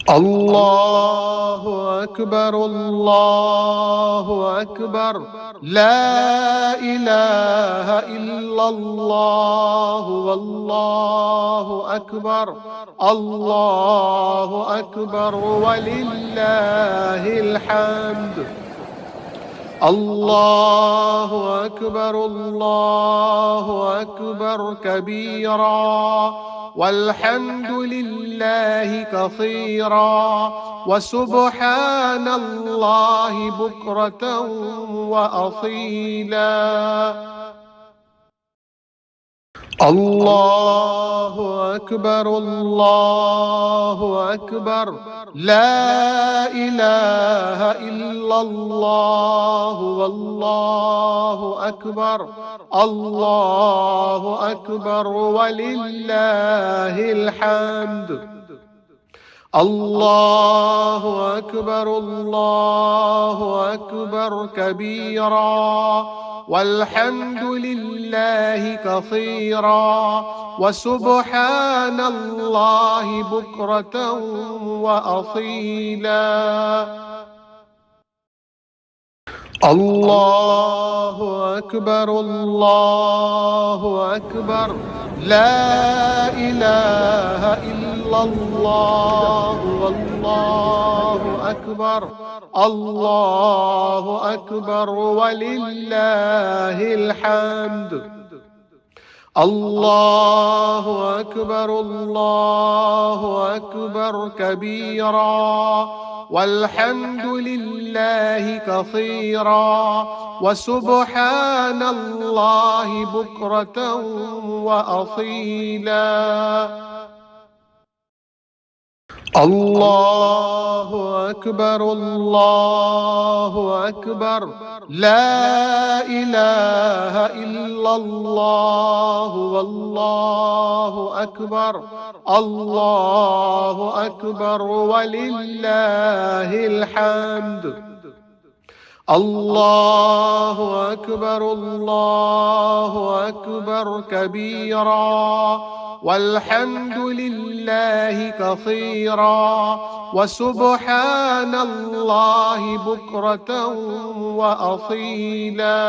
الله أكبر الله أكبر، لا إله إلا الله والله أكبر. الله أكبر ولله الحمد. الله أكبر الله أكبر كبيرا، والحمد لله كثيرا، وسبحان الله بكرة وأصيلا. الله أكبر الله أكبر، لا إله إلا الله والله أكبر. الله أكبر ولله الحمد. الله أكبر الله أكبر كبيرا، والحمد لله كثيرا، وسبحان الله بكرة وأصيلا. الله أكبر الله أكبر، لا إله إلا الله والله أكبر. الله أكبر ولله الحمد. الله أكبر الله أكبر كبيرا، والحمد لله كثيرا، وسبحان الله بكرة وأصيلا. الله أكبر الله أكبر، لا إله إلا الله والله أكبر. الله أكبر ولله الحمد. الله أكبر الله أكبر كبيرا، والحمد لله كثيرا، وسبحان الله بكرة وأصيلا.